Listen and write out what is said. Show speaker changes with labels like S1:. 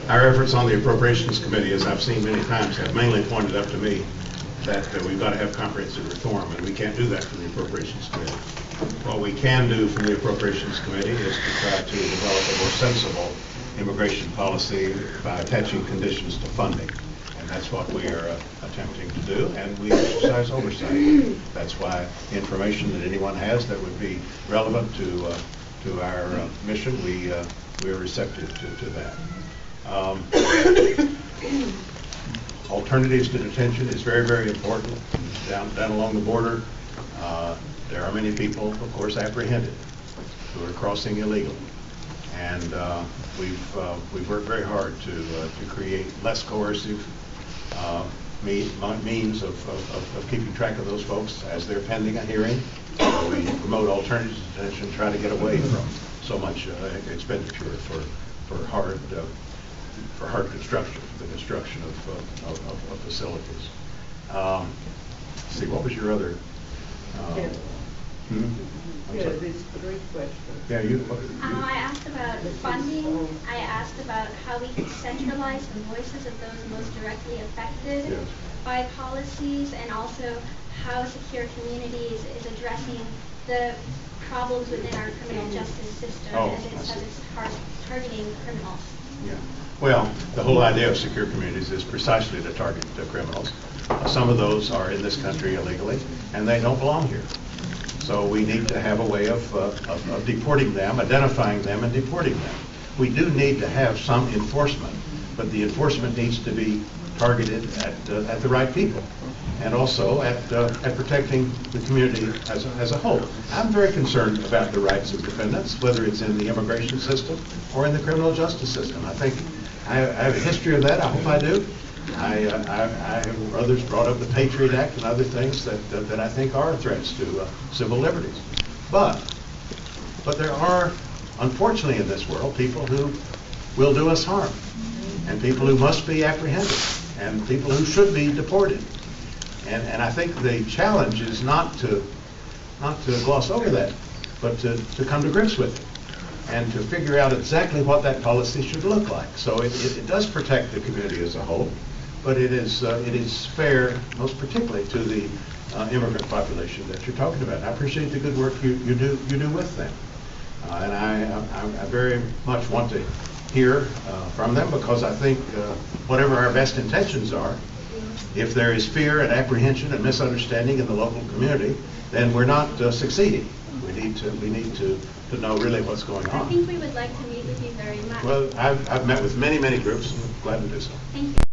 S1: Our efforts on the Appropriations Committee, as I've seen many times, have mainly pointed up to me that we've got to have comprehensive reform, and we can't do that from the Appropriations Committee. What we can do from the Appropriations Committee is to try to develop a more sensible immigration policy by attaching conditions to funding. And that's what we are attempting to do, and we exercise oversight. That's why information that anyone has that would be relevant to our mission, we are receptive to that. Alternatives to detention is very, very important. Down along the border, there are many people, of course, apprehended who are crossing illegally, and we've worked very hard to create less coercive means of keeping track of those folks as they're pending a hearing. We promote alternatives to detention, try to get away from so much expenditure for hard construction, the construction of facilities. Let's see, what was your other?
S2: Yeah, there's 3 questions.
S1: Yeah,
S3: I asked about funding. I asked about how we can centralize the voices of those most directly affected
S1: Yes.
S3: by policies, and also how Secure Communities is addressing the problems within our criminal justice system as it's targeting criminals.
S1: Yeah. Well, the whole idea of Secure Communities is precisely to target the criminals. Some of those are in this country illegally, and they don't belong here. So we need to have a way of deporting them, identifying them, and deporting them. We do need to have some enforcement, but the enforcement needs to be targeted at the right people, and also at protecting the community as a whole. I'm very concerned about the rights of defendants, whether it's in the immigration system or in the criminal justice system. I think I have a history of that. I hope I do. Others brought up the Patriot Act and other things that I think are threats to civil liberties. But there are, unfortunately in this world, people who will do us harm, and people who must be apprehended, and people who should be deported. And I think the challenge is not to gloss over that, but to come to grips with it and to figure out exactly what that policy should look like. So it does protect the community as a whole, but it is fair, most particularly to the immigrant population that you're talking about. I appreciate the good work you do with them, and I very much want to hear from them, because I think whatever our best intentions are, if there is fear and apprehension and misunderstanding in the local community, then we're not succeeding. We need to know really what's going on.
S3: I think we would like to meet with you very much.
S1: Well, I've met with many groups, and I'm glad to do so.
S3: Thank you.